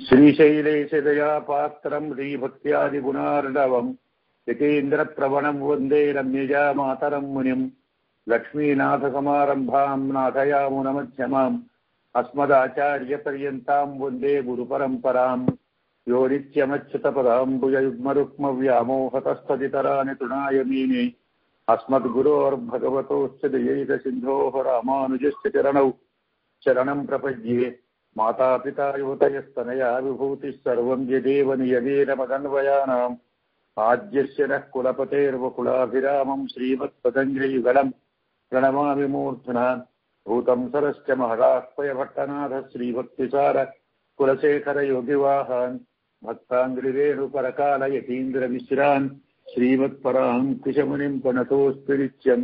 శ్రీశైలేశదయా పాత్రం శ్రీభక్త్యాదిగుణార్ణవం యతీంద్రప్రవణం వందే రమ్యజా మాతరం మునిం లక్ష్మీనాథసమారంభాం నాథయామునమధ్యమాం అస్మదాచార్యపర్యంతాం వందే గురుపరంపరాం యో నిత్యమచ్యుతపదాంబుజయుగ్మరుక్మవ్యామోహతస్తదితరాని తృణాయ మీనే అస్మద్గురోర్భగవతోశ్చ దయైకసిన్ధోః రామానుజస్య చరణౌ శరణం ప్రపద్యే. మాతాపితా యువతయస్తనయా విభూతిः సర్వం యదేవ నియమేన మదన్వయానాం ఆద్యస్య నః కులపతేర్వకులాభిరామం శ్రీమత్పతంజలియుగళం ప్రణమామి మూర్ధ్నా. భూతం సరశ్చ మహదాహ్వయభట్టనాథ శ్రీభక్తిసార కులశేఖర యోగివాహాన్ భక్తాంగ్రిరేణుపరకాల యతీంద్రమిశ్రాన్ శ్రీమత్పరాంకుశమునిం ప్రణతోऽస్మి నిత్యం.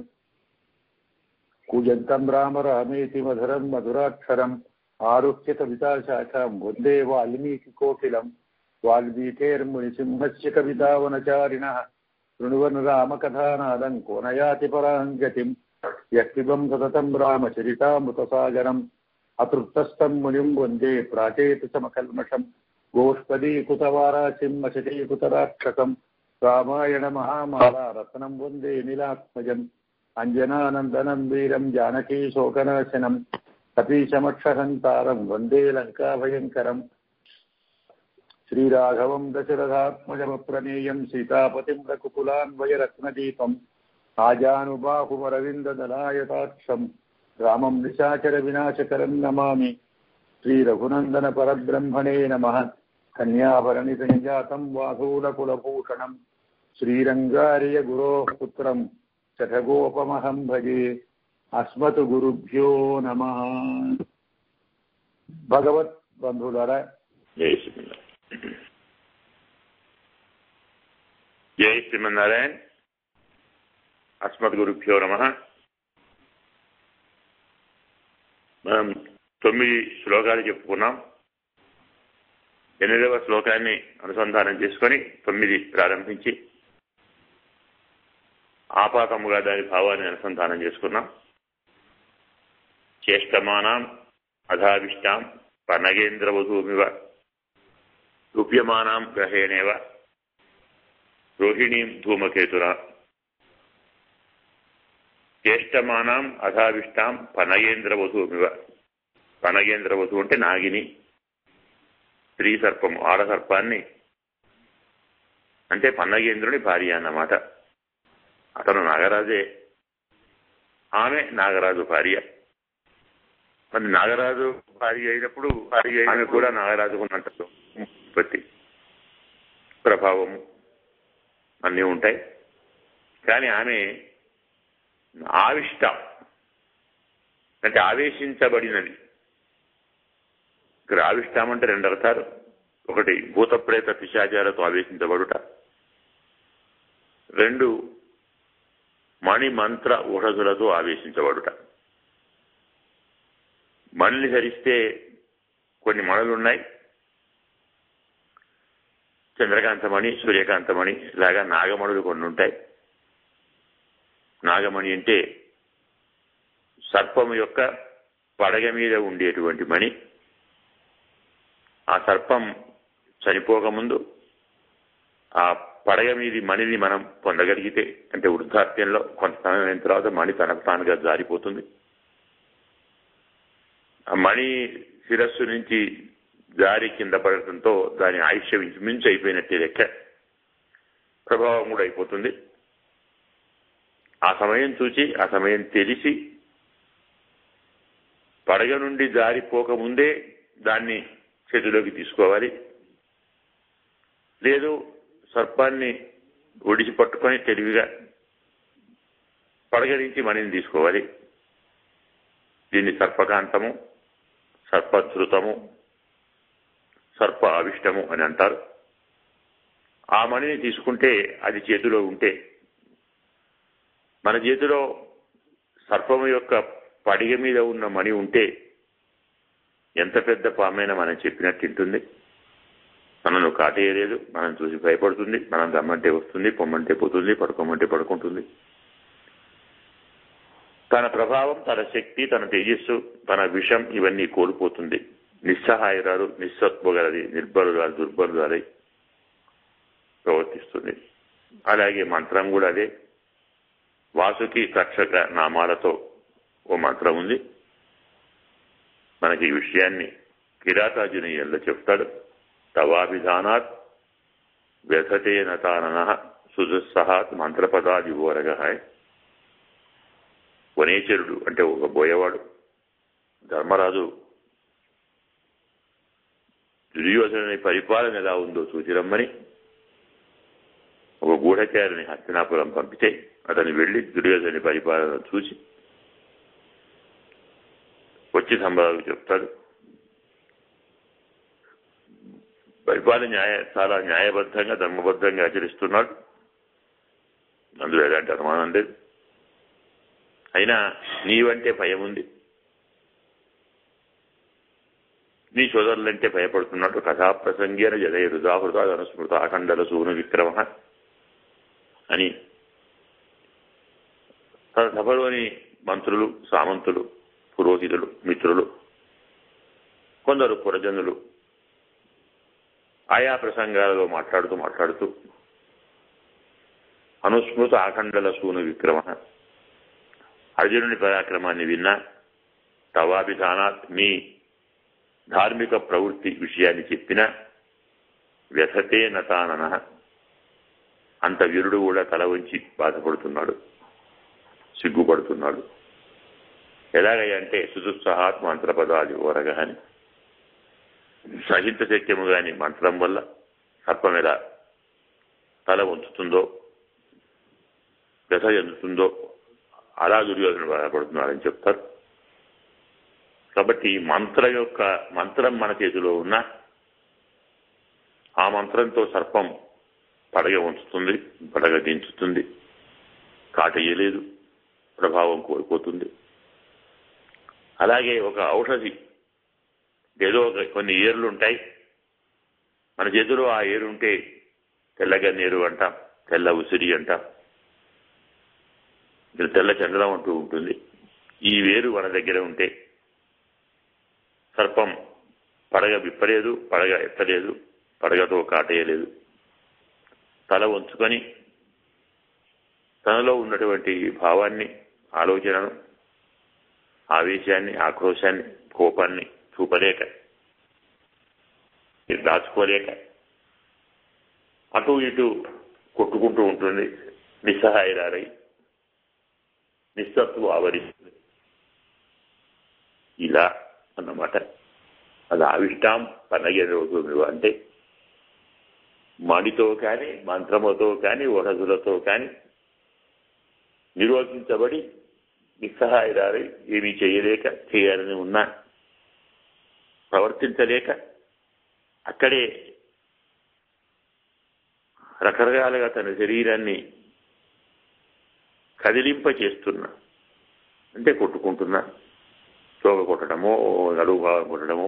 కూజంతం రామ రామేతి మధురం మధురాక్షరం ఆరుహ్య కవితాశాఖాం వందే వాల్మీకికోకిలం. వాల్మీకేర్మునిసింహస్య కవితావనచారిణః శృణువన్ రామకథానాదం కోనయాతి పరాం గతిం. యః పిబన్ సతతం రామచరితామృతసాగరం అతృప్తస్థం మునిం వందే ప్రాచేతసమకల్మషం. గోష్పదీకృతవారాసిం అశతీకృతరాక్షసం రామాయణ మహామాలా రత్నం వందే నీలాత్మజం. అంజనానందనం వీరం జానకీ శోకనాశనం కపీశమక్షహంతారం వందే లంకాభయంకరం. శ్రీరాఘవం దశరథాత్మజమప్రమేయం సీతాపతిం రఘుకులాన్వయరత్నదీపం ఆజానుబాహుమరవిందదలాయతాక్షం రామం నిశాచర వినాశకరం నమామి. శ్రీరఘునందన పరబ్రహ్మణే నమః. కన్యాభరణి సంజాతం వాసూలకులభూషణం శ్రీరంగార్య గురోః పుత్రం శఠగోపమహం భజే. అస్మతు గురుభ్యో నమః. భగవత్ బంధువులారా, జై శ్రీమన్నారాయణ. అస్మత్ గురుభ్యో నమః. మనం 9 శ్లోకాలు చెప్పుకున్నాం. 8వ శ్లోకాన్ని అనుసంధానం చేసుకొని 9 ప్రారంభించి ఆపాతముగా దాని భావాన్ని అనుసంధానం చేసుకున్నాం. చేష్టమానాం అధావిష్టాం పనగేంద్రవధూమివ రూప్యమానాం గ్రహేణేవ రోహిణీం ధూమకేతురా. చేష్టమానాం అధావిష్టాం పనగేంద్రవధూమివ. పనగేంద్రవధు అంటే నాగిని, స్త్రీ సర్పము, ఆడసర్పాన్ని అంటే పన్నగేంద్రుని భార్య అన్నమాట. అతను నాగరాజే, ఆమె నాగరాజు భార్య. మరి నాగరాజు భార్య అయినప్పుడు ఆమె కూడా నాగరాజుకున్నంత ఉత్పత్తి ప్రభావము అన్నీ ఉంటాయి. కానీ ఆమె ఆవిష్ట అంటే ఆవేశించబడినది. ఇక్కడ ఆవిష్టామంటే 2 అర్థాలు. ఒకటి భూతప్రేత పిశాచాలతో ఆవేశించబడుట, 2 మణి మంత్ర ఊషధులతో ఆవేశించబడుట. మణిని ధరిస్తే కొన్ని మణులున్నాయి. చంద్రకాంతమణి, సూర్యకాంతమణి లాగా నాగమణులు కొన్ని ఉంటాయి. నాగమణి అంటే సర్పము యొక్క పడగ మీద ఉండేటువంటి మణి. ఆ సర్పం చనిపోకముందు ఆ పడగ మీది మణిని మనం పొందగలిగితే, అంటే వృద్ధాప్యంలో కొంత సమయం అయిన తర్వాత మణి తనకు తానుగా జారిపోతుంది. ఆ మణి శిరస్సు నుంచి జారి కింద పడటంతో దాని ఆయుష్యం మించి అయిపోయినట్టే లెక్క, ప్రభావం కూడా అయిపోతుంది. ఆ సమయం చూచి, ఆ సమయం తెలిసి పడగ నుండి జారిపోకముందే దాన్ని చేతిలోకి తీసుకోవాలి. లేదు సర్పాన్ని ఒడిసి పట్టుకొని తెలివిగా పడగ నుంచి మణిని తీసుకోవాలి. దీన్ని సర్పకాంతము, సర్పధృతము, సర్ప ఆవిష్టము అని అంటారు. ఆ మణిని తీసుకుంటే అది చేతిలో ఉంటే, మన చేతిలో సర్పము యొక్క పడిగ మీద ఉన్న మణి ఉంటే ఎంత పెద్ద పామైనా మనం చెప్పినట్టు తింటుంది. మనను కాటేయలేదు, మనం చూసి భయపడుతుంది, మనం రమ్మంటే వస్తుంది, పొమ్మంటే పోతుంది, పడుకోమంటే పడుకుంటుంది. తన ప్రభావం, తన శక్తి, తన తేజస్సు, తన విషం ఇవన్నీ కోల్పోతుంది. నిస్సహాయురాలు, నిస్సత్వగలది, నిర్బలురాలు, దుర్బలురాలై ప్రవర్తిస్తుంది. అలాగే మంత్రం కూడా అదే. వాసుకి తక్షక నామాలతో ఓ మంత్రం ఉంది. మనకి ఈ విషయాన్ని కిరాతార్జునీయంలో చెప్తాడు. తవాభిధానాత్ వ్యథతే నతానన సుదుస్సహాత్ మంత్రపదాది ఓరగ. వనేచరుడు అంటే ఒక బోయవాడు ధర్మరాజు దుర్యోధనుని పరిపాలన ఎలా ఉందో చూచిరమ్మని ఒక గూఢచారిని హస్తినాపురం పంపితే అతను వెళ్లి దుర్యోధనుని పరిపాలన చూసి వచ్చి సంబరాలు చెప్తాడు. పరిపాలన చాలా న్యాయబద్ధంగా ధర్మబద్ధంగా ఆచరిస్తున్నాడు, అందులో ఎలాంటి అనుమానం లేదు. అయినా నీవంటే భయం ఉంది, నీ సోదరులంటే భయపడుతున్నాడు. కథాప్రసంగేన జదయ హృదాహృత అనుస్మృత అఖండల సూను విక్రమ అని తన సభలోని మంత్రులు, సామంతులు, పురోహితులు, మిత్రులు, కొందరు పురజనులు ఆయా ప్రసంగాలలో మాట్లాడుతూ అనుస్మృత అఖండల సూను విక్రమ, అర్జునుని పరాక్రమాన్ని విన్నా, తవాభిధానాత్ మీ ధార్మిక ప్రవృత్తి విషయాన్ని చెప్పిన, వ్యథతే నతానన అంత వీరుడు కూడా తల వంచి బాధపడుతున్నాడు, సిగ్గుపడుతున్నాడు. ఎలాగంటే సుదుస్సహాత్ మంత్రపదాది ఓరగ అని సహించ శక్యము గాని మంత్రం వల్ల సర్పం ఎలా తల వంచుతుందో, వ్యథ చెందుతుందో అలా దుర్యోధనుడు బాధపడుతున్నాడని చెప్తారు. కాబట్టి మంత్రం మన చేతిలో ఉన్న ఆ మంత్రంతో సర్పం పడగ ఉంచుతుంది, పడగ దించుతుంది, కాటేయలేదు, ప్రభావం కోల్పోతుంది. అలాగే ఒక ఔషధి ఏదో కొన్ని ఏర్లు ఉంటాయి, మన చేతిలో ఆ ఏరుంటే తెల్లగన్నేరు అంటాం, తెల్ల ఉసిరి అంటాం, తెల్ల చంద్రం అంటూ ఉంటుంది. ఈ వేరు మన దగ్గర ఉంటే సర్పం పడగ విప్పలేదు, పడగ ఎత్తలేదు, పడగతో కాటేయలేదు. తల వంచుకొని తనలో ఉన్నటువంటి భావాన్ని, ఆలోచనను, ఆవేశాన్ని, ఆక్రోశాన్ని, కోపాన్ని చూపలేక, దాచుకోలేక అటు ఇటు కొట్టుకుంటూ ఉంటుంది. నిస్సహాయురాలై నిస్సత్వం ఆవరిస్తుంది. ఇలా అన్నమాట. అది ఆవిష్టాం పన్నగ రోజు అంటే మడితో కానీ, మంత్రముతో కానీ, ఓషధులతో కానీ నిరోధించబడి నిస్సహాయురాలై ఏమీ చేయలేక, చేయాలని ఉన్నా ప్రవర్తించలేక అక్కడే రకరకాలుగా తన శరీరాన్ని కదిలింప చేస్తున్నా, అంటే కొట్టుకుంటున్నా, తోక కొట్టడమో, నడువు భాగం కొట్టడమో,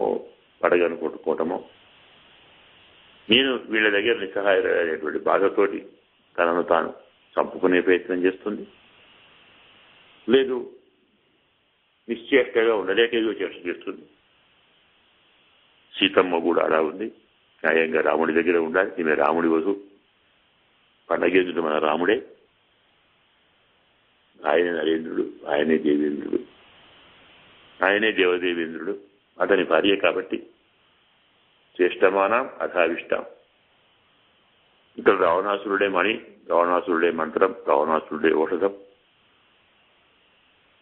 పడగను కొట్టుకోవటమో, నేను వీళ్ళ దగ్గర నిస్సహాయమైనటువంటి బాధతోటి తనను తాను చంపుకునే ప్రయత్నం చేస్తుంది. లేదు నిశ్చేష్టగా ఉండలేక ఏదో చేస్తుంది. సీతమ్మ కూడా అలా ఉంది. న్యాయంగా రాముడి దగ్గర ఉండాలి, ఈమె రాముడి వధు, పండగేంద్రుడు మన రాముడే, ఆయన నరేంద్రుడు, ఆయనే దేవేంద్రుడు, ఆయనే దేవదేవేంద్రుడు, అతని భార్య కాబట్టి చేష్టమానం అథావిష్టం. ఇక్కడ రావణాసురుడే మణి, రావణాసురుడే మంత్రం, రావణాసురుడే ఔషధం.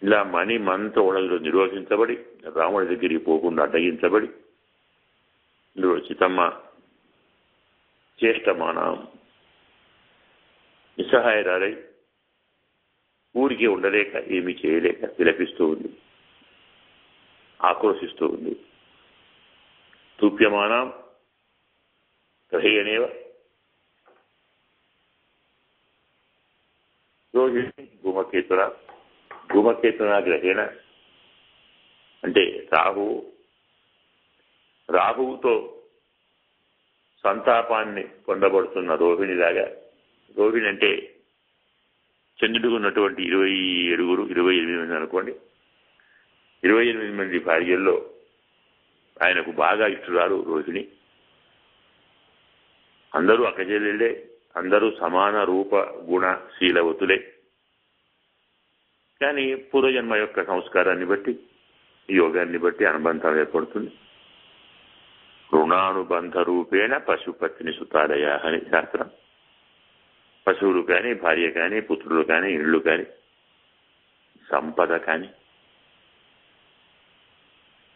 ఇలా మణి మంత్ర ఔషధులు నిరోధించబడి రాముడి దగ్గరికి పోకుండా అడ్డగించబడి సీతమ్మ చేష్టమానం నిస్సహాయరాలై ఊరికి ఉండలేక, ఏమీ చేయలేక విలపిస్తూ ఉంది, ఆక్రోశిస్తూ ఉంది. తూప్యమానం గ్రహేణేవ రోహిణి భూమకేతున గ్రహేణ అంటే రాహువుతో సంతాపాన్ని పొందబడుతున్న రోహిణిలాగా. రోహిణి అంటే చంద్రుడికి ఉన్నటువంటి 28 మంది అనుకోండి. 28 మంది భార్యల్లో ఆయనకు బాగా ఇష్టరాలు రోహిణి. అందరూ అక్కచెల్లెళ్ళే, అందరూ సమాన రూప గుణ శీలవతులే. కానీ పూర్వజన్మ యొక్క సంస్కారాన్ని బట్టి, యోగాన్ని బట్టి అనుబంధం ఏర్పడుతుంది. రుణానుబంధ రూపేణ పశుపత్ని సుతాలయ అని శాస్త్రం. పశువులు కానీ, భార్య కానీ, పుత్రులు కానీ, ఇళ్ళు కానీ, సంపద కానీ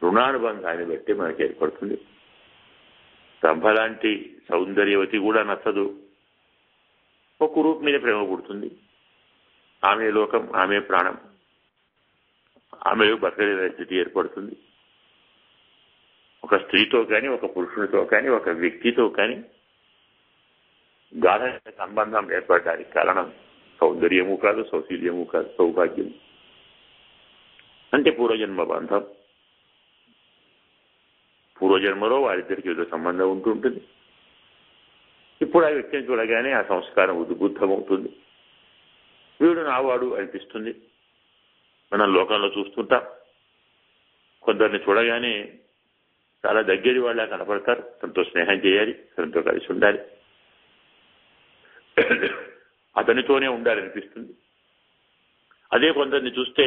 రుణానుబంధాన్ని బట్టి మనకి ఏర్పడుతుంది. రంభ లాంటి సౌందర్యవతి కూడా నచ్చదు. ఒక రూపు మీద ప్రేమ పుడుతుంది. ఆమె లోకం, ఆమె ప్రాణం, ఆమె బతకలేని స్థితి ఏర్పడుతుంది. ఒక స్త్రీతో కానీ, ఒక పురుషునితో కానీ, ఒక వ్యక్తితో కానీ గాఢ సంబంధం ఏర్పడడానికి కారణం సౌందర్యము కాదు, సౌశీల్యము కాదు, సౌభాగ్యము. అంటే పూర్వజన్మ బంధం. పూర్వజన్మలో వారిద్దరికి ఏదో సంబంధం ఉంటుంటుంది. ఇప్పుడు ఆ వ్యక్తిని చూడగానే ఆ సంస్కారం ఉద్బుద్ధమవుతుంది. వీడు నావాడు అనిపిస్తుంది. మనం లోకంలో చూస్తుంటాం. కొందరిని చూడగానే చాలా దగ్గరి వాళ్ళ కనపడతారు. తనతో స్నేహం చేయాలి, తనతో కలిసి ఉండాలి, అతనితోనే ఉండాలనిపిస్తుంది. అదే కొందరిని చూస్తే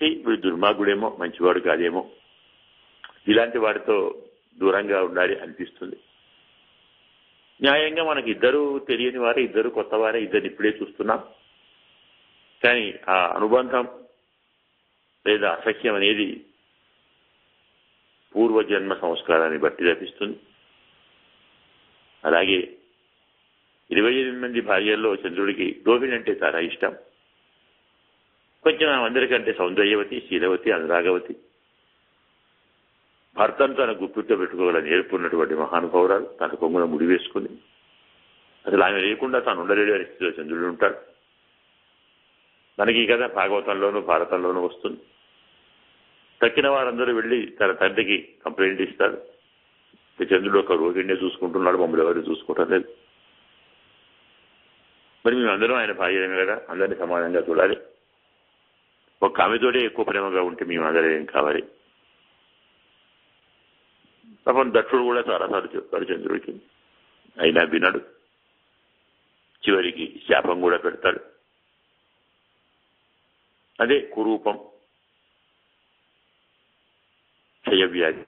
వీడు దుర్మార్గుడేమో, మంచివాడు కాదేమో, ఇలాంటి వాడితో దూరంగా ఉండాలి అనిపిస్తుంది. న్యాయంగా మనకి ఇద్దరు తెలియని వారే, ఇద్దరు కొత్త వారే, ఇద్దరిని ఇప్పుడే చూస్తున్నాం. కానీ ఆ అనుబంధం లేదా అసఖ్యం అనేది పూర్వజన్మ సంస్కారాన్ని బట్టి లభిస్తుంది. అలాగే 28 మంది భార్యల్లో చంద్రుడికి రోహిణి అంటే చాలా ఇష్టం. కొంచెం అందరికంటే సౌందర్యవతి, శీలవతి, అనురాగవతి, భర్తను తన గుప్పిట్లో పెట్టుకోగల నేర్పున్నటువంటి మహానుభావురాలు. తన కొంగున ముడి వేసుకుని అసలు ఆమె లేకుండా తాను ఉండలేడు అనే స్థితిలో చంద్రుడు ఉంటాడు. మనకి కదా భాగవతంలోనూ భారతంలోనూ వస్తుంది. తక్కిన వారందరూ వెళ్ళి తన తండ్రికి కంప్లైంట్ ఇస్తారు. చంద్రుడు ఒక రోగిణ్ణే చూసుకుంటున్నాడు, మమ్మల్ని ఎవరు చూసుకోవటం లేదు. మరి మేమందరం ఆయన భార్యమే కదా, అందరినీ సమానంగా చూడాలి. ఒక ఆమెతోనే ఎక్కువ ప్రేమగా ఉంటే మేమందరం ఏం కావాలి? పాపం దక్షుడు కూడా చాలాసార్లు చెప్తాడు చంద్రుడికి, అయినా వినడు. చివరికి శాపం కూడా పెడతాడు. అదే కురూపం, క్షయవ్యాధి.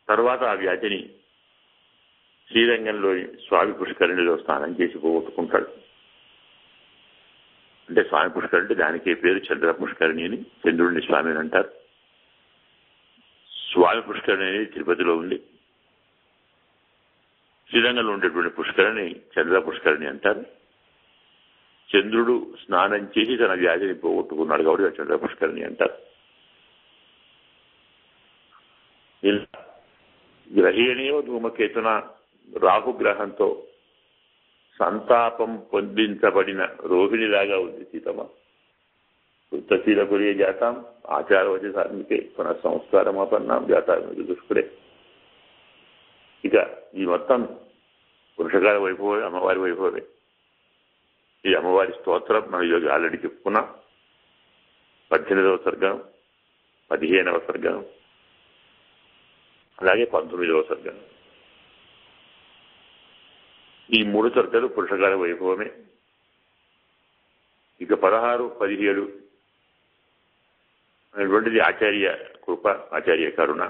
తర్వాత ఆ వ్యాధిని శ్రీరంగంలోని స్వామి పుష్కరిణిలో స్నానం చేసి పోగొట్టుకుంటాడు. అంటే స్వామి పుష్కరిణి, దానికే పేరు చంద్ర పుష్కరిణి అని. చంద్రుడిని స్వామి అని అంటారు. స్వామి పుష్కరిణి అనేది తిరుపతిలో ఉంది. శ్రీరంగంలో ఉండేటువంటి పుష్కరిణి చంద్ర పుష్కరిణి అంటారు. చంద్రుడు స్నానం చేసి తన వ్యాధిని పోగొట్టుకున్నాడు కాబట్టి చంద్ర పుష్కరిణి అంటారు. గ్రహీణీయో ధూమకేతున రాహుగ్రహంతో సంతాపం పొందించబడిన రోహిణిలాగా ఉంది సీతమ్మ. వృత్తశీల కురే జాతాం ఆచారవతి సార్మికే పునః సంస్కారమాపన్నాం జాతామికి దుష్కుడే. ఇక ఈ మొత్తం పురుషకాల వైభవమే, అమ్మవారి వైభవమే. ఈ అమ్మవారి స్తోత్రం మన యోగి ఆల్రెడీ చెప్పుకున్నాం. 18వ సర్గం, 15వ సర్గం, అలాగే 19వ సర్గం. ఈ 3 సర్గలు పురుషకాల వైభవమే. ఇక 16, 17 అనేటువంటిది ఆచార్య కృప, ఆచార్య కరుణ.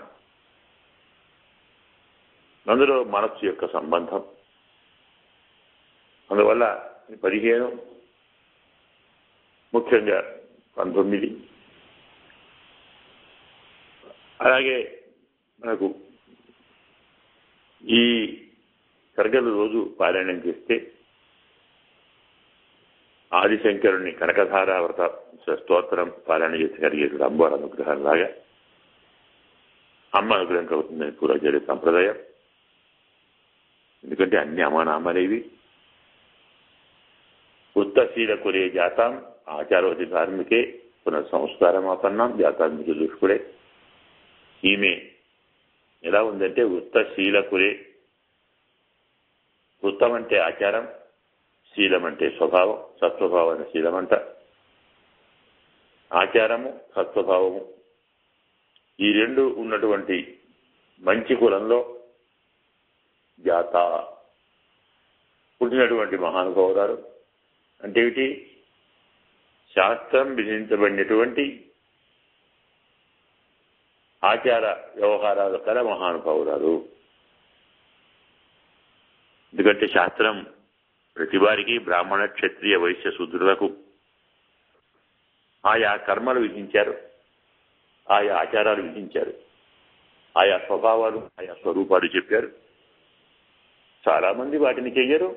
అందులో మనస్సు యొక్క సంబంధం. అందువల్ల 15, ముఖ్యంగా 19, అలాగే మనకు ఈ సర్గలు రోజు పారాయణం చేస్తే ఆదిశంకరుని కనకధారావ్రత స్తోత్రం పారాయణ చేసి కలిగేటువంటి అమ్మవారి అనుగ్రహం లాగా అమ్మ అనుగ్రహం కలుగుతుందని పూర్వజరి సంప్రదాయం. ఎందుకంటే అన్ని అమ్మనామలేవి. వృత్తశీల కురే జాతాం ఆచారవతి ధార్మికే పునః సంస్కారమాపన్నాం జాతామికి దుష్కుడే. ఈమె ఎలా ఉందంటే వృత్తశీల కురే. వృత్తం అంటే ఆచారం, శీలం అంటే స్వభావం, సత్స్వభావం శీలం అంట. ఆచారము, సత్స్వభావము ఈ రెండు ఉన్నటువంటి మంచి కులంలో జాత పుట్టినటువంటి మహానుభావురాలు అంటే ఏమిటి? శాస్త్రం విధించబడినటువంటి ఆచార వ్యవహారాలు కల మహానుభావురాలు. ఎందుకంటే శాస్త్రం ప్రతి వారికి బ్రాహ్మణ, క్షత్రియ, వైశ్య, శూద్రులకు ఆయా కర్మలు విధించారు, ఆయా ఆచారాలు విధించారు, ఆయా స్వభావాలు, ఆయా స్వరూపాలు చెప్పారు. చాలా మంది వాటిని చెయ్యరు,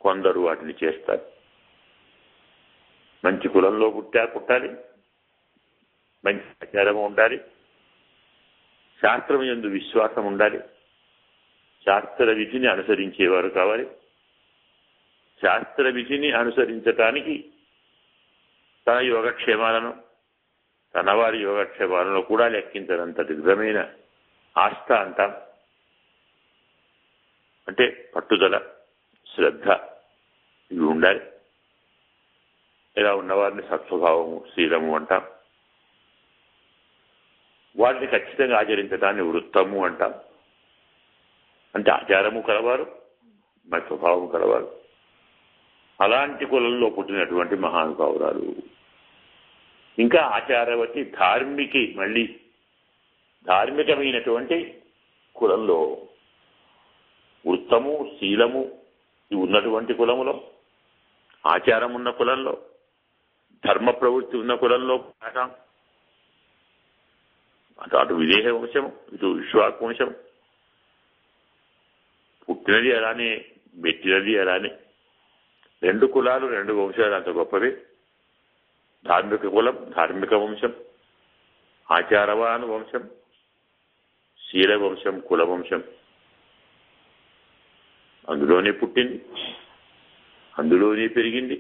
కొందరు వాటిని చేస్తారు. మంచి కులంలో పుట్టాలి, మంచి ఆచారం ఉండాలి, శాస్త్రం యందు విశ్వాసం ఉండాలి, శాస్త్ర విధిని అనుసరించేవారు కావాలి. శాస్త్ర విధిని అనుసరించటానికి తన యోగక్షేమాలను, తన వారి యోగక్షేమాలను కూడా లెక్కించనంత దిగ్ధమైన ఆస్థ అంటాం. అంటే పట్టుదల, శ్రద్ధ ఇవి ఉండాలి. ఇలా ఉన్నవారిని సత్స్వభావము, శీలము అంటాం. వాటిని ఖచ్చితంగా ఆచరించడాన్ని వృత్తము అంటాం. అంటే ఆచారము కలవారు, మరి స్వభావము కలవారు. అలాంటి కులంలో పుట్టినటువంటి మహానుభావురాలు. ఇంకా ఆచారవతి ధార్మికి, మళ్ళీ ధార్మికమైనటువంటి కులంలో, వృత్తము, శీలము ఇవి ఉన్నటువంటి కులములో, ఆచారం ఉన్న కులంలో, ధర్మ ప్రవృత్తి ఉన్న కులంలో అటు విదేహ వంశం, ఇటు విశ్వాక్ వంశం. పుట్టినది అలానే, మెట్టినది అలానే. రెండు కులాలు, రెండు వంశాలు అంత గొప్పవి. ధార్మిక కులం, ధార్మిక వంశం, ఆచారవాన్ వంశం, శీల వంశం, కుల వంశం. అందులోనే పుట్టింది, అందులోనే పెరిగింది.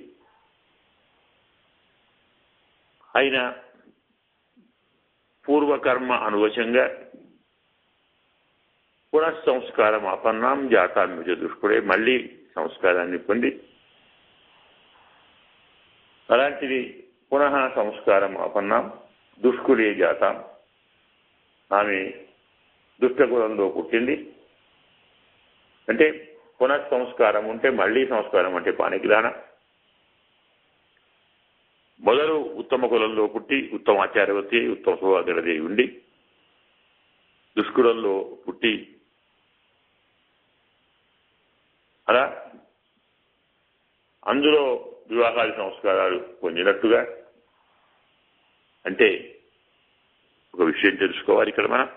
అయినా పూర్వకర్మ అనువశంగా పునఃసంస్కారం ఆపన్నాం జాతాన్విజ దుష్కుడే, మళ్ళీ సంస్కారాన్ని పొంది, అలాంటిది పునః సంస్కారం ఆపన్నాం దుష్కులే జాతాం. ఆమె దుష్టకులంలో పుట్టింది. అంటే పునఃసంస్కారం ఉంటే మళ్ళీ సంస్కారం అంటే పానికిదాన. మొదలు ఉత్తమ కులంలో పుట్టి ఉత్తమ ఆచారవతి, ఉత్తమ స్వభావగలదే ఉండి, దుష్కులంలో పుట్టి అలా అందులో వివాహాది సంస్కారాలు పొందినట్టుగా. అంటే ఒక విషయం తెలుసుకోవాలి ఇక్కడ మనం.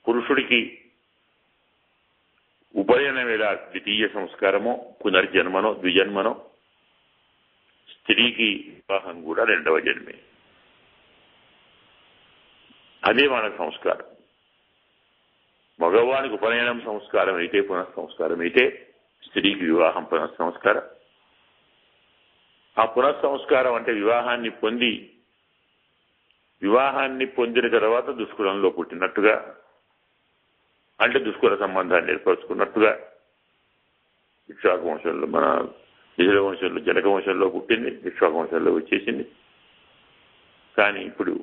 పురుషుడికి ఉపనయనం ఎలా ద్వితీయ సంస్కారమో, పునర్జన్మనో, ద్విజన్మనో, స్త్రీకి వివాహం కూడా రెండవ జన్మే. అదే మన సంస్కారం. మగవానికి ఉపనయనం సంస్కారం అయితే, పునఃసంస్కారం అయితే, స్త్రీకి వివాహం పునఃసంస్కారం. ఆ పునఃసంస్కారం అంటే వివాహాన్ని పొందిన తర్వాత దుష్కులంలో పుట్టినట్టుగా, అంటే దుష్కుల సంబంధాన్ని ఏర్పరచుకున్నట్టుగా. ఇక్ష్వాకు వంశంలో, మన నిజల వంశంలో, జనక వంశంలో పుట్టింది, ఇక్ష్వాకు వంశంలో వచ్చేసింది. కానీ ఇప్పుడు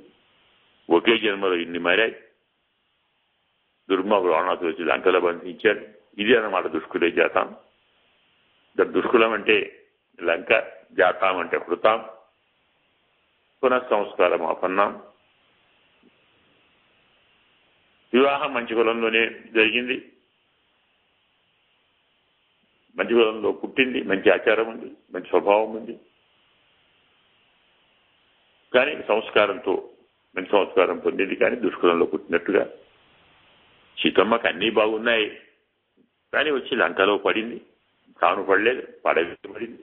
ఒకే జన్మలో ఇన్ని మారాయి. దుర్మార్గుడు రావణాసురుడు వచ్చి లంకలో బంధించాడు. ఇది అన్నమాట దుష్కులే జాతాం. దుష్కులం అంటే లంక, జాతాం అంటే హృతాం. పునఃసంస్కారం ఆపన్నాం. వివాహం మంచి కులంలోనే జరిగింది, మంచి కులంలో పుట్టింది, మంచి ఆచారం ఉంది, మంచి స్వభావం ఉంది. కానీ సంస్కారంతో మంచి సంస్కారం పొందింది, కానీ దుష్కులంలో పుట్టినట్టుగా. సీతమ్మకి అన్నీ బాగున్నాయి, కానీ వచ్చి లంకలో పడింది. తాను పడలేదు, పడవేయబడింది.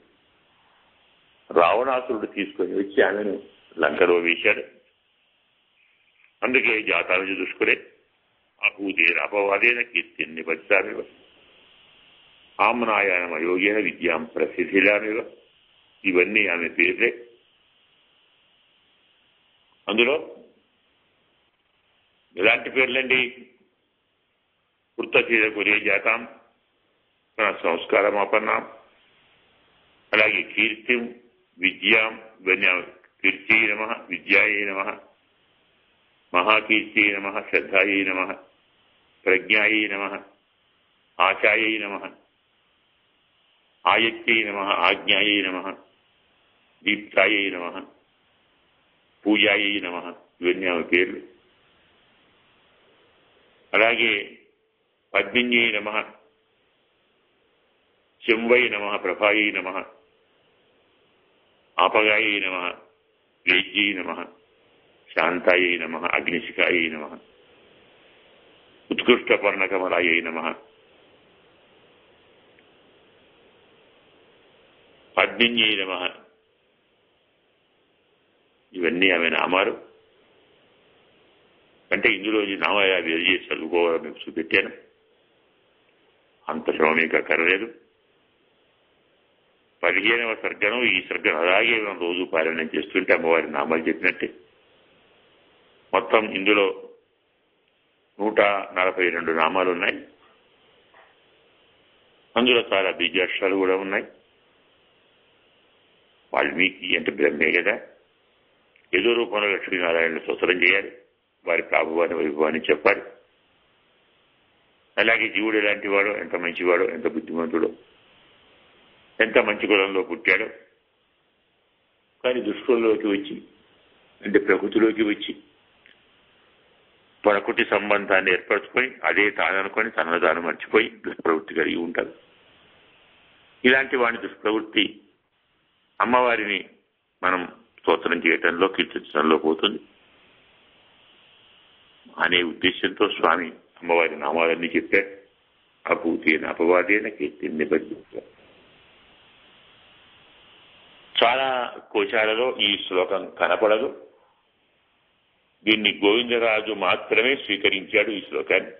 రావణాసురుడు తీసుకొని వచ్చి ఆమెను లంకలో వేశాడు. అందుకే జాతానుజ దుష్కులే అహూదేరాపవాదేన కీర్తిని వచ్చామివ ఆమ్నాయానమయోగేన విద్యాం ప్రసిద్ధిలామివ. ఇవన్నీ ఆమె పేర్లే. అందులో ఎలాంటి పేర్లండి? వృత్తశీల కురే జాతాం, సంస్కారమాపన్నాం, అలాగే కీర్తిం, విద్యాం, ఇవన్నీ కీర్తి నమ, విద్యాయై నమః, మహాకీర్త్యై నమః, శ్రద్ధాయై నమః, ప్రజ్ఞాయై నమః, ఆచాయై నమః, ఆయత్యై నమః, ఆజ్ఞాయై నమః, దీప్తాయై నమః, పూజాయై నమః. ఇవన్నీ ఆమె పేర్లు. అలాగే పద్మిన్యై నమః, శంవై నమః, ప్రభాయై నమః, ఆపగాయై నమః, వేద్యై నమః, శాంతాయై నమః, అగ్నిశిఖాయై నమః, ఉత్కృష్టపర్ణకమలాయై నమః. పద్మిన్యై నమః. ఇవన్నీ ఆమె నామాలు. అంటే ఇందులో ఈ నామయాలు చేసి చదువుకోవాలని మీకు చూపెట్టాను. అంత శ్రమ మీకు అక్కర్లేదు. 15వ సర్గను ఈ సర్గను అలాగే మనం రోజు పారాయణం చేస్తుంటే అమ్మవారి నామాలు చెప్పినట్టే. మొత్తం ఇందులో 142 నామాలు ఉన్నాయి. అందులో చాలా బీజాక్షరాలు కూడా ఉన్నాయి. వాల్మీకి అంటే బ్రహ్మే కదా, ఏదో రూపంలో లక్ష్మీనారాయణ స్తోత్రం చేయాలి, వారి ప్రాభువాన్ని వైభవాన్ని చెప్పాలి. అలాగే జీవుడు ఎలాంటి వాడో, ఎంత మంచివాడో, ఎంత బుద్ధిమంతుడో, ఎంత మంచి కులంలో పుట్టాడో, కానీ దుష్కులంలోకి వచ్చి అంటే ప్రకృతిలోకి వచ్చి ప్రకృతి సంబంధాన్ని ఏర్పరచుకొని అదే తాననుకొని తనను తాను మర్చిపోయి దుష్ప్రవృత్తి కలిగి ఉంటారు. ఇలాంటి వాడి దుష్ప్రవృత్తి అమ్మవారిని మనం స్తోత్రం చేయటంలో, కీర్తించడంలో పోతుంది అనే ఉద్దేశంతో స్వామి అమ్మవారి నామాలన్నీ చెప్పారు. అభూతేన అపవాదేన కీర్తిని నిబద్ధించారు. చాలా కోశాలలో ఈ శ్లోకం కనపడదు. దీన్ని గోవిందరాజు మాత్రమే స్వీకరించాడు ఈ శ్లోకాన్ని.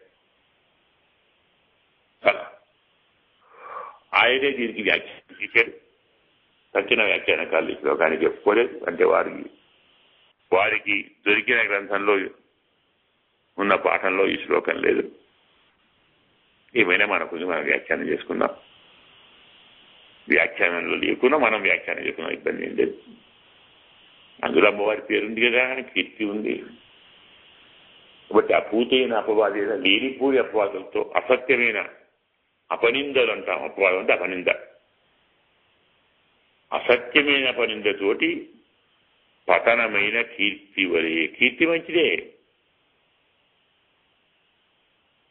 ఆయనే దీనికి వ్యాఖ్యానం చేశాడు. తక్కిన వ్యాఖ్యానకాలు ఈ శ్లోకానికి చెప్పుకోలేదు. అంటే వారికి దొరికిన గ్రంథంలో ఉన్న పాఠంలో ఈ శ్లోకం లేదు. ఏమైనా మనకు మనం వ్యాఖ్యానం చేసుకుందాం. వ్యాఖ్యానంలో లేకుండా మనం వ్యాఖ్యానం చేసుకున్నాం, ఇబ్బంది ఏం లేదు. అందులో అమ్మవారి పేరుంది కదా, కీర్తి ఉంది. కాబట్టి అపూతైన అపవాదేన లేనిపోయి అపవాదంతో అసత్యమైన అపనిందలు అంటాం. అపవాదం అంటే అపనింద. అసత్యమైన అపనిందతోటి పతనమైన కీర్తి వరే. కీర్తి మంచిదే,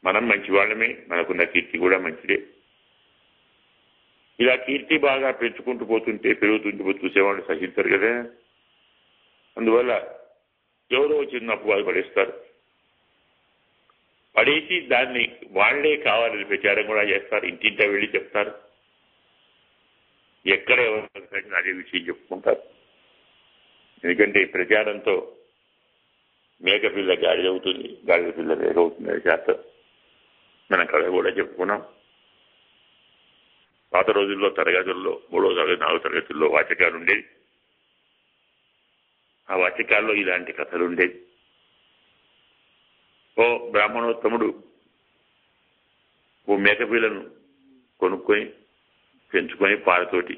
మనం మంచివాళ్ళమే, మనకున్న కీర్తి కూడా మంచిదే. ఇలా కీర్తి బాగా పెంచుకుంటూ పోతుంటే పెరుగుతుంటూ చూసేవాళ్ళు సహించరు కదా. అందువల్ల ఎవరో చిన్నప్పుడు వాళ్ళు పడేస్తారు. పడేసి దాన్ని వాళ్లే కావాలని ప్రచారం కూడా చేస్తారు. ఇంటింటా వెళ్ళి చెప్తారు. ఎక్కడ ఎవరు అదే విషయం చెప్పుకుంటారు. ఎందుకంటే ప్రచారంతో మేకపిల్ల గాడిద అవుతుంది, గాడిద పిల్ల మేక అవుతుంది అనే శాస్త్రం మన కథ కూడా చెప్పుకున్నాం. పాత రోజుల్లో తరగతుల్లో 3వ తరగతి 4వ తరగతుల్లో వాచకాలు ఉండేది. ఆ వాచకాల్లో ఇలాంటి కథలు ఉండేది. ఓ బ్రాహ్మణోత్తముడు ఓ మేకపిల్లను కొనుక్కొని పెంచుకొని పాలతోటి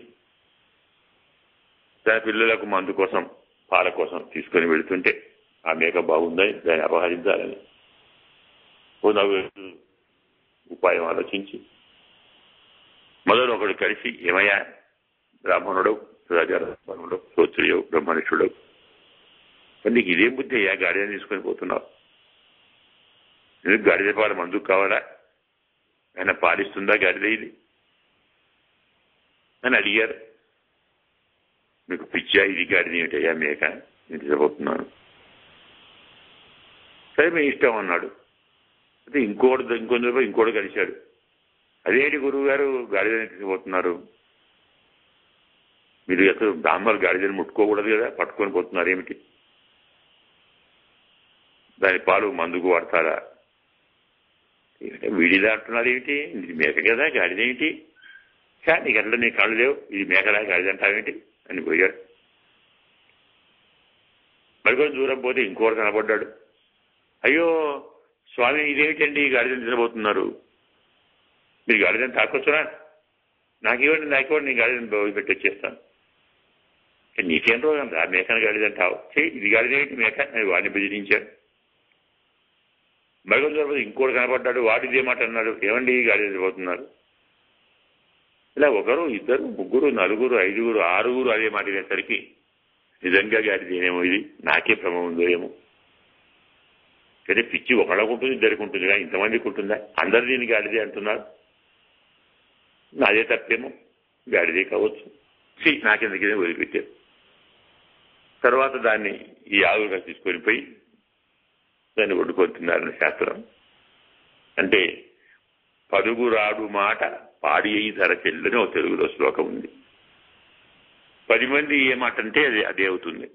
తన పిల్లలకు మందు కోసం పాల కోసం తీసుకొని వెళుతుంటే ఆ మేక బాగుందని దాన్ని అపహరించాలని ఓ ఉపాయం ఆలోచించి మొదలు ఒకడు కలిసి ఏమయ్యా బ్రాహ్మణుడు రాజారాముడు శ్రోత్రియుడు బ్రహ్మనిష్ఠుడు, నీకు ఇదేం బుద్ధి అయ్యా గాడిదని తీసుకొని పోతున్నావు? ఎందుకు గాడిద పాల మందుకు కావాలా? ఆయన పాలిస్తుందా గాడిద ఇది అని అడిగారు. మీకు పిచ్చా ఇది గాడిద ఏమిటయ్యా మేక నేను తీసుకుపోతున్నాను. సరే మీ ఇష్టం అన్నాడు. అయితే ఇంకోటి కలిశాడు. అదేంటి గురువు గారు గాడిదని తీసుకుపోతున్నారు? మీరు అసలు బ్రాహ్మణులు గాడిదని ముట్టుకోకూడదు కదా, పట్టుకొని పోతున్నారు ఏమిటి? దాని పాలు మందుకు వాడతారా? ఏమిటంటే వీడిలా అంటున్నారు ఏమిటి? ఇది మేక కదా గాడిద ఏమిటి? నీకు అట్లా నీ కాళ్ళు లేవు, ఇది మేకలా గాడిద అంటావేంటి అని పోయాడు. మరికొంచెం దూరం పోతే ఇంకోటి కనపడ్డాడు. అయ్యో స్వామి ఇదేమిటండి గాడిదని తీసుకుపోతున్నారు? మీరు గాడిదని తాకొచ్చునా? నాకివ్వండి నీ గాడిదని పెట్టొచ్చేస్తాను. నీకేం రోగం రా, మేకను గాడిదంటావు, ఇది గాడిదేంటి మేక అని వాడిని బెదిరించాడు. భగవంతుడు ఇంకోటి కనపడ్డాడు, వాడిదేమాట అన్నాడు, ఏమండి గాడిపోతున్నారు. ఇలా ఒకరు, ఇద్దరు, ముగ్గురు, నలుగురు, ఐదుగురు, ఆరుగురు అదే మాట వినేసరికి నిజంగా గాడిదేనేమో, ఇది నాకే భ్రమ ఉందో ఏమో. అయితే పిచ్చి ఒకళ్ళకుంటుంది, ఇద్దరికి ఉంటుందిగా, ఇంతమందికి ఉంటుందా? అందరు దీన్ని గాడిదే అంటున్నారు, నాదే తప్పేమో, గాడిదే కావచ్చు, నాకెందుకే వదిలిపెట్టారు. తర్వాత దాన్ని ఈ ఆవులుగా తీసుకొని పోయి దాన్ని వండుకొస్తున్నారని శాస్త్రం. అంటే పదుగురాడు మాట పాడి అయి ధర చెల్లని ఒక తెలుగులో శ్లోకం ఉంది. 10 మంది ఏ మాట అంటే అదే అవుతుంది.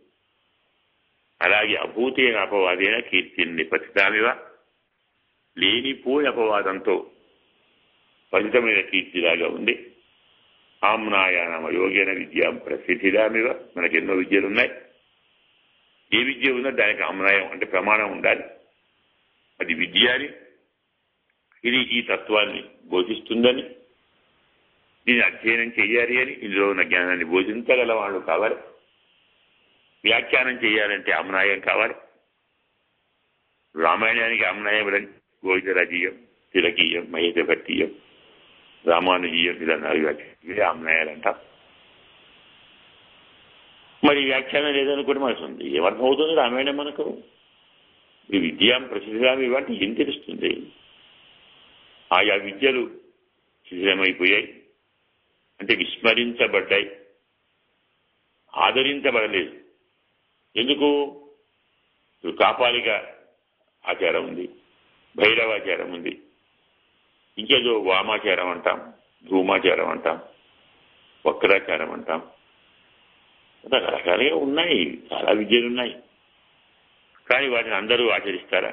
అలాగే అభూతైన అపవాదైన కీర్తిని పతితామివ, లేనిపోయిన అపవాదంతో ఫలితమైన కీర్తిలాగా ఉంది. ఆమ్నాయానమ యోగేన విద్యాం ప్రసిద్ధిదామివ, మనకెన్నో విద్యలున్నాయి. ఏ విద్య ఉందో దానికి ఆమ్నాయం అంటే ప్రమాణం ఉండాలి, అది విద్య అని, ఇది ఈ తత్వాన్ని బోధిస్తుందని, దీన్ని అధ్యయనం చేయాలి అని, ఇందులో ఉన్న జ్ఞానాన్ని బోధించగల వాళ్ళు కావాలి. వ్యాఖ్యానం చేయాలంటే ఆమ్నాయం కావాలి. రామాయణానికి ఆమ్నాయం గోవిందరాజీయం, తిలకీయం, మహేశభట్టీయం, రామానుజీయం, ఇలా 4 వ్యాఖ్యానం ఆమ్నాయాలంట. మరి వ్యాఖ్యానం లేదనుకోండి మనకు ఉంది, ఏమర్థం అవుతుంది రామాయణం మనకు? ఈ విద్యాం ప్రసిద్ధిరామి ఇవంటే ఏం తెలుస్తుంది? ఆయా విద్యలు శిథిలమైపోయాయి, అంటే విస్మరించబడ్డాయి, ఆదరించబడలేదు. ఎందుకు? కాపాలిక ఆచారం ఉంది, భైరవాచారం ఉంది, ఇంకేదో వామాచారం అంటాం, ధూమాచారం అంటాం, వక్రాచారం అంటాం, రకరకాలుగా ఉన్నాయి, చాలా విద్యలు ఉన్నాయి. కానీ వాటిని అందరూ ఆచరిస్తారా?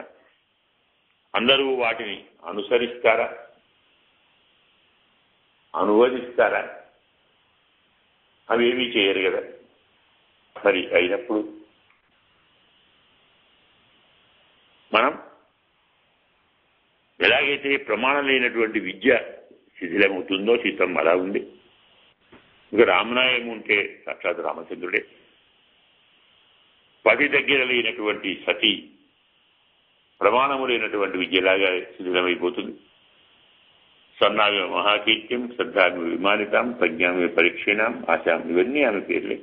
అందరూ వాటిని అనుసరిస్తారా? అనువదిస్తారా? అవేమీ చేయరు కదా. మరి అయినప్పుడు మనం ఎలాగైతే ప్రమాణం లేనటువంటి విద్య శిథిలమవుతుందో చిత్తం అలా ఉంది. ఇక రామనాయం ఉంటే సాక్షాత్ రామచంద్రుడే. పది దగ్గర లేనటువంటి సతీ ప్రమాణము లేనటువంటి విద్యలాగా శిథిలమైపోతుంది. సన్నామి మహాకీర్త్యం, శ్రద్ధామి విమానితాం, ప్రజ్ఞామి పరీక్షణాం, ఆశాం, ఇవన్నీ ఆమె పేర్లే.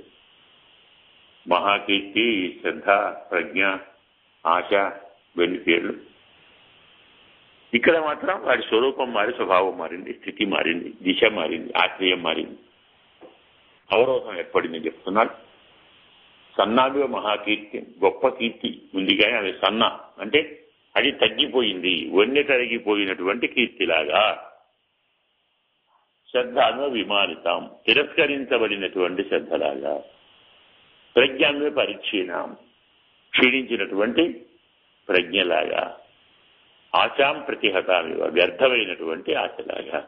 మహాకీర్తి, శ్రద్ధ, ప్రజ్ఞ, ఆశ, ఇవన్నీ పేర్లు. ఇక్కడ మాత్రం వాడి స్వరూపం మారి, స్వభావం మారింది, స్థితి మారింది, దిశ మారింది, ఆశ్రయం మారింది, అవరోధం ఏర్పడిందని చెప్తున్నాడు. సన్నాభి మహాకీర్తి, గొప్ప కీర్తి ఉంది కానీ అది సన్న అంటే అది తగ్గిపోయింది, వన్నె తరిగిపోయినటువంటి కీర్తిలాగా. శ్రద్ధాను విమానితాం, తిరస్కరించబడినటువంటి శ్రద్ధలాగా. ప్రజ్ఞాన్ని పరీక్షణం, క్షీణించినటువంటి ప్రజ్ఞలాగా. ఆశాం ప్రతిహతామివ, వ్యర్థమైనటువంటి ఆశలాగా.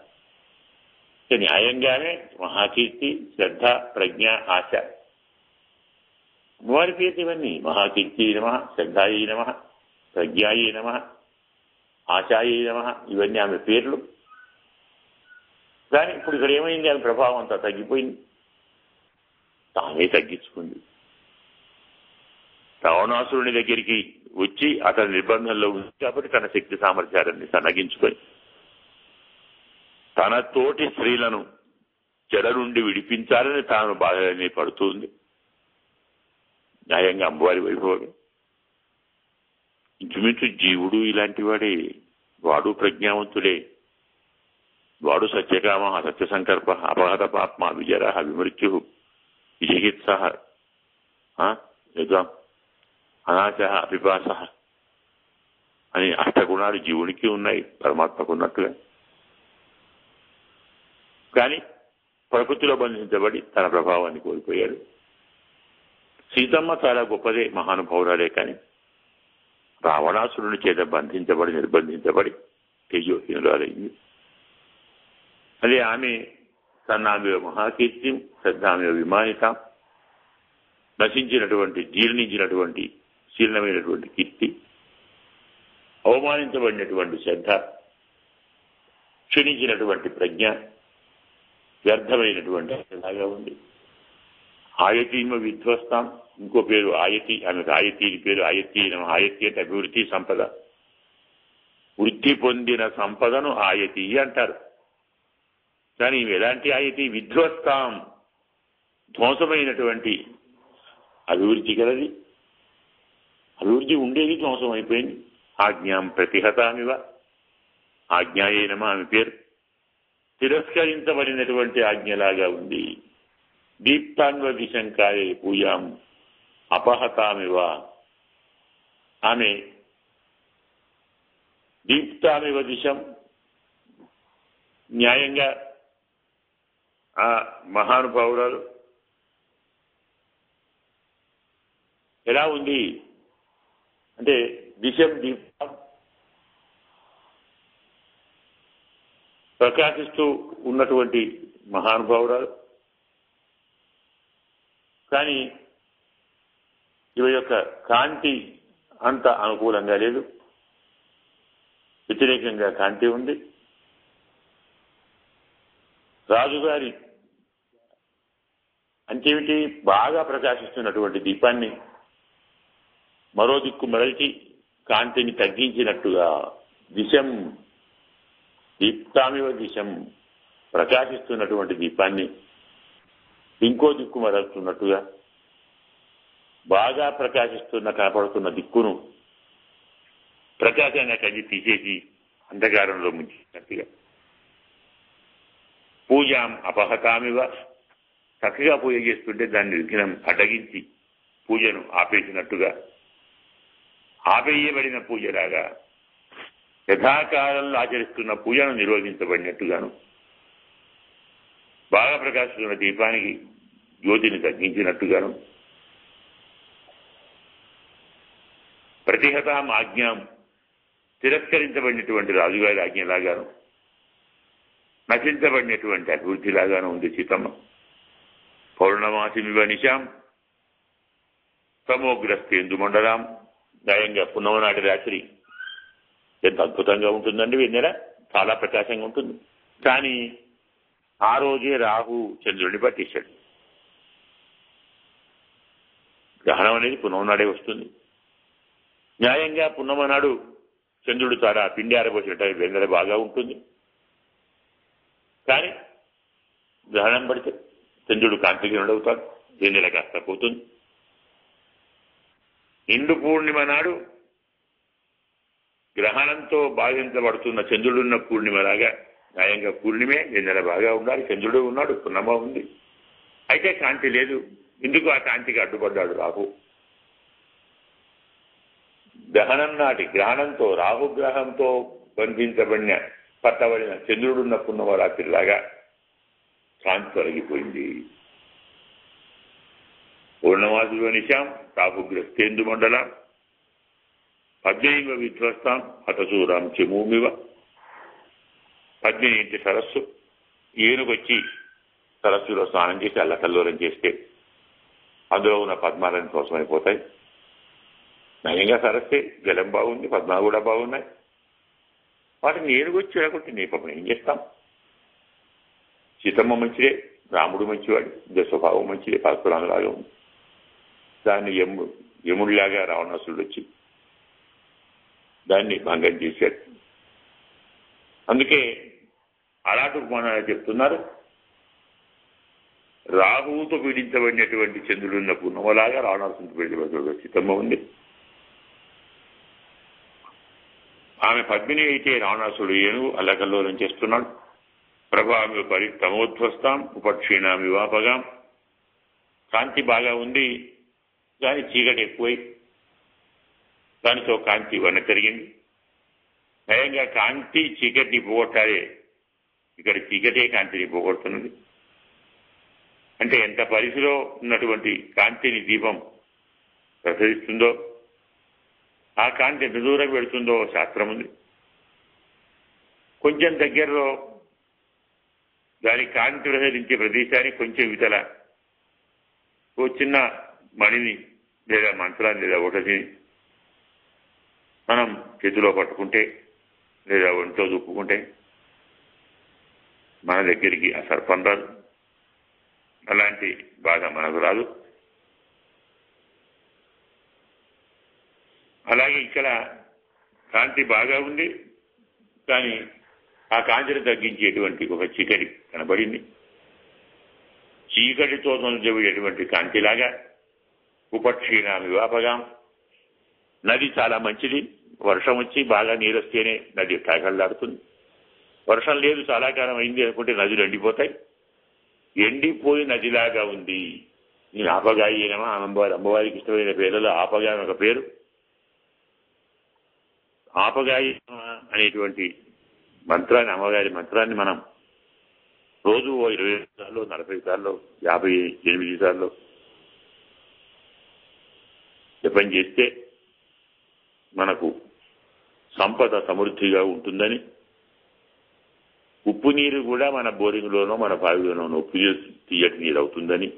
న్యాయంగానే మహాకీర్తి, శ్రద్ధ, ప్రజ్ఞ, ఆశ వారి పేరు ఇవన్నీ. మహాకీర్తి నమ, శ్రద్ధాయి నమ, ప్రజ్ఞాయి నమ, ఆశాయి నమ, ఇవన్నీ ఆమె పేర్లు. కానీ ఇప్పుడు ఇక్కడ ఏమైంది? ఆమె ప్రభావం అంతా తగ్గిపోయింది, తానే తగ్గించుకుంది. రావణాసురుని దగ్గరికి వచ్చి అతని నిర్బంధంలో ఉంది కాబట్టి తన శక్తి సామర్థ్యాలన్నీ సన్నగించుకొని తన తోటి స్త్రీలను చెడ నుండి విడిపించాలని తాను బాధలన్నీ పడుతుంది. న్యాయంగా అమ్మవారి వైభవమే. ఇంచుమించు జీవుడు ఇలాంటి వాడే, వాడు ప్రజ్ఞావంతుడే, వాడు సత్యకామ, సత్యసంకల్ప, అపహత పాప్మ, విజర, విమృత్యు, విచికిత్స, అనాశ, అపిపాస అని అష్టగుణాలు జీవునికి ఉన్నాయి, పరమాత్మకు ఉన్నట్టుగా. కానీ ప్రకృతిలో బంధించబడి తన ప్రభావాన్ని కోల్పోయాడు. సీతమ్మ చాలా గొప్పదే, మహానుభావురాలే, కానీ రావణాసురుని చేత బంధించబడి నిర్బంధించబడి తేజోహీనురాలైంది. అదే ఆమె సన్నామి మహాకీర్తి, శ్రద్ధామి విమానిత, నశించినటువంటి, జీర్ణించినటువంటి, శీర్ణమైనటువంటి కీర్తి, అవమానించబడినటువంటి శ్రద్ధ, క్షీణించినటువంటి ప్రజ్ఞ, వ్యర్థమైనటువంటి లాగా ఉంది. ఆయతీమ విధ్వస్తాం, ఇంకో పేరు ఆయతి, ఆమెకు ఆయతి పేరు ఆయతి. ఆయతి అంటే అభివృద్ధి సంపద, వృద్ధి పొందిన సంపదను ఆయతి అంటారు. కానీ ఎలాంటి ఆయతి? విధ్వస్తాం, ధ్వంసమైనటువంటి అభివృద్ధి కలది. అభివృద్ధి ఉండేది ధ్వంసం అయిపోయింది. ఆజ్ఞాం ప్రతిహతామివ, ఆజ్ఞాయేనమా ఆమె పేరు. తిరస్కరించబడినటువంటి ఆజ్ఞలాగా ఉంది. దీప్తాన్వ దిశంకాయే పూజాం అపహతామివ, ఆమె దీప్తామివ దిశం. న్యాయంగా ఆ మహానుభావురాలు ఎలా ఉంది అంటే దిశం దీప్తం, ప్రకాశిస్తూ ఉన్నటువంటి మహానుభావురాలు. కానీ ఇవి యొక్క కాంతి అంత అనుకూలంగా లేదు, వ్యతిరేకంగా కాంతి ఉంది. రాజుగారి అంతేమిటి, బాగా ప్రకాశిస్తున్నటువంటి దీపాన్ని మరో దిక్కు మరల్చి కాంతిని తగ్గించినట్టుగా, దిశం దీప్తామివ దిశం, ప్రకాశిస్తున్నటువంటి దీపాన్ని ఇంకో దిక్కు మరల్చున్నట్టుగా, బాగా కనపడుతున్న దిక్కును ప్రకాశంగా కలిగి తీసేసి అంధకారంలో ముంచినట్టుగా, పూజాం అపహతామివ, చక్కగా పూజ చేస్తుంటే దాన్ని విఘ్నం అడ్డగించి పూజను ఆపేసినట్టుగా, ఆపేయబడిన పూజలాగా, యథాకాలంలో ఆచరిస్తున్న పూజను నిరోధించబడినట్టుగాను, బాగా ప్రకాశిస్తున్న దీపానికి జ్యోతిని తగ్గించినట్టుగాను, ప్రతిహతాం ఆజ్ఞాం, తిరస్కరించబడినటువంటి రాజుగారి ఆజ్ఞలాగాను, నశించబడినటువంటి అభివృద్ధిలాగాను ఉంది సీతమ్మ. పౌర్ణమాసిమివ నిశాం సమోగ్రస్తేందు మండలాం. నయంగా పున్నమ నాటి రాత్రి ఎంత అద్భుతంగా ఉంటుందండి వెన్నెల, చాలా ప్రకాశంగా ఉంటుంది. కానీ ఆ రోజే రాహు చంద్రుడిని పట్టేశాడు. గ్రహణం అనేది పున్నమ నాడే వస్తుంది. న్యాయంగా పున్నమ నాడు చంద్రుడు చాలా పిండి ఆరబోసినట్టు వెన్నెల బాగా ఉంటుంది. కానీ గ్రహణం పడితే చంద్రుడు కాంతిహీనుడవుతాడు, వెన్నెల కాస్త పోతుంది. నిండు పూర్ణిమ నాడు గ్రహణంతో బాధించబడుతున్న చంద్రుడున్న పూర్ణిమలాగా, న్యాయంగా పూర్ణిమే, వెన్నెల బాగా ఉండాలి, చంద్రుడు ఉన్నాడు, పున్నమ ఉంది, అయితే కాంతి లేదు. ఎందుకు ఆ కాంతికి అడ్డుపడ్డాడు రాహు? గ్రహణం నాటి గ్రహణంతో, రాహుగ్రహంతో బంధించబడిన పట్టబడిన చంద్రుడున్న పున్నమ రాత్రిలాగా కాంతి తొలగిపోయింది. పూర్ణమాసులో నిశాం రాహుగ్రస్తేందు మండలం పద్మైవ విధ్వస్తాం హతసూరాం చెమూమివ. పద్మిని ఇంటి సరస్సు, ఏనుగొచ్చి సరస్సులో స్నానం చేసి అల్లకల్లోలం చేస్తే అందులో ఉన్న పద్మాలని ధ్వంసమైపోతాయి. నయంగా సరస్సే, జలం బాగుంది, పద్మాలు కూడా బాగున్నాయి. వాటిని ఏనుగొచ్చి లేకుంటే నీ పాపం ఏం చేస్తాం? సీతమ్మ మంచిదే, రాముడు మంచివాడు, స్వభావం మంచిదే, పరశురాములాగా ఉంది. దాన్ని యముడిలాగా రావణాసురుడు వచ్చి దాన్ని భంగం చేశాడు. అందుకే అలాంటి ఉపమానాలు చెప్తున్నారు. రాహువుతో పీడించబడినటువంటి చంద్రుడున్న పూర్ణమలాగా రావణాసురుడితో పీడించబడిన సీతమ్మ ఉంది. ఆమె పద్మిని అయితే రావణాసురుడు ఏనుగు అల్లకల్లోలం చేస్తున్నాడు. ప్రభామి తమోధ్వస్తాం ఉపక్షీణామి వాపగాం. కాంతి బాగా ఉంది, కానీ చీకటి ఎక్కువై దానితో కాంతి వన్న పెరిగింది. నయంగా కాంతి చీకటిని పోగొట్టాలి, ఇక్కడ చీకటే కాంతిని పోగొడుతున్నది. అంటే ఎంత పరిధిలో ఉన్నటువంటి కాంతిని దీపం ప్రసరిస్తుందో, ఆ కాంతి ఎంత దూరం పెడుతుందో శాస్త్రం ఉంది. కొంచెం దగ్గరలో దాని కాంతి ప్రసరించే ప్రదేశానికి కొంచెం ఇతల ఓ చిన్న మణిని లేదా మంత్రాన్ని లేదా ఒకటిని మనం చేతిలో పట్టుకుంటే లేదా ఒంట్లో దుప్పుకుంటే మన దగ్గరికి ఆ సర్పం రాదు, అలాంటి బాధ మనకు రాదు. అలాగే ఇక్కడ కాంతి బాగా ఉంది, కానీ ఆ కాంతిని తగ్గించేటువంటి ఒక చీకటి కనబడింది. చీకటితో చెబుయేటువంటి కాంతిలాగా ఉపక్షీణామి వాపగాం. నది చాలా మంచిది. వర్షం వచ్చి బాగా నీరు వస్తేనే నది కాకల్లాడుతుంది. వర్షం లేదు, చాలా కాలం అయింది అనుకుంటే నదులు ఎండిపోతాయి. ఎండిపోయి నదిలాగా ఉంది. నేను ఆపగాయి అయినమా అమ్మవారికి ఇష్టమైన పేర్లలో ఆపగాయి ఒక పేరు. ఆపగాయి అనేటువంటి మంత్రాన్ని, అమ్మగారి మంత్రాన్ని మనం రోజు 20 సార్లు, 40 సార్లు, 58 సార్లు జపం చేస్తే మనకు సంపద సమృద్ధిగా ఉంటుందని, ఉప్పు నీరు కూడా మన బోరింగ్లోనో మన బావిలోనో ఉప్పు తీయటి నీరు అవుతుందని,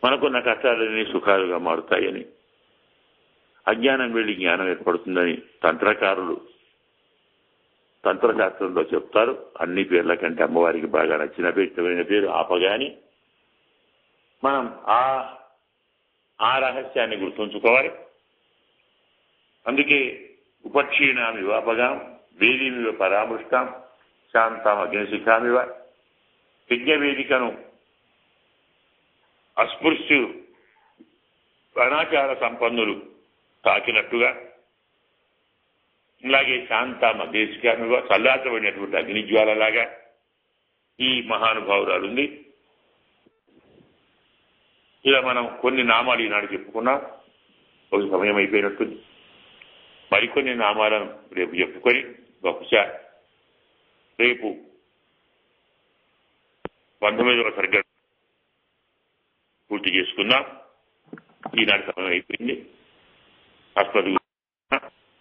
మనకున్న కష్టాలన్నీ సుఖాలుగా మారుతాయని, అజ్ఞానం వెళ్ళి జ్ఞానం ఏర్పడుతుందని తంత్రశాస్త్రంలో చెప్తారు. అన్ని పేర్ల కంటే అమ్మవారికి బాగా నచ్చిన పేరు, ఇష్టమైన పేరు ఆపగాని. మనం ఆ రహస్యాన్ని గుర్తుంచుకోవాలి. అందుకే ఉపక్షీణామివ ఆపగాం, వేదిమివ పరామృష్టాం, శాంతాం అగ్నిశిఖామివ. యజ్ఞవేదికను అస్పృశ్యులు, అనాచార సంపన్నులు తాకినట్టుగా, అలాగే శాంతాం అగ్నిశిఖామివ, చల్లార్చబడినటువంటి అగ్నిజ్వాలలాగా ఈ మహానుభావురాలు ఉంది. ఇలా మనం కొన్ని నామాలు ఈనాడు చెప్పుకున్నాం. ఒక సమయం అయిపోయినట్టుంది. మరికొన్ని నామాలను రేపు చెప్పుకొని బహుశా రేపు 19వ తరగతి పూర్తి చేసుకుందాం. ఈనాడు సమయం అయిపోయింది. అస్మదు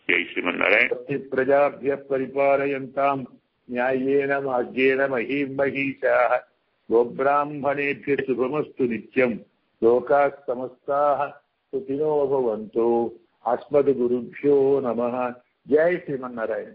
జై శ్రీమన్నారాయణ. ప్రజాభ్య పరిపాలయంతాం న్యాయేన మార్గేణ మహీం మహీషాః గోబ్రాహ్మణేభ్య శుభమస్తు నిత్యం లోకాః సమస్తాః సుఖినో భవంతు. అస్మద్గురుభ్యో నమః. జై శ్రీమన్నారాయణ.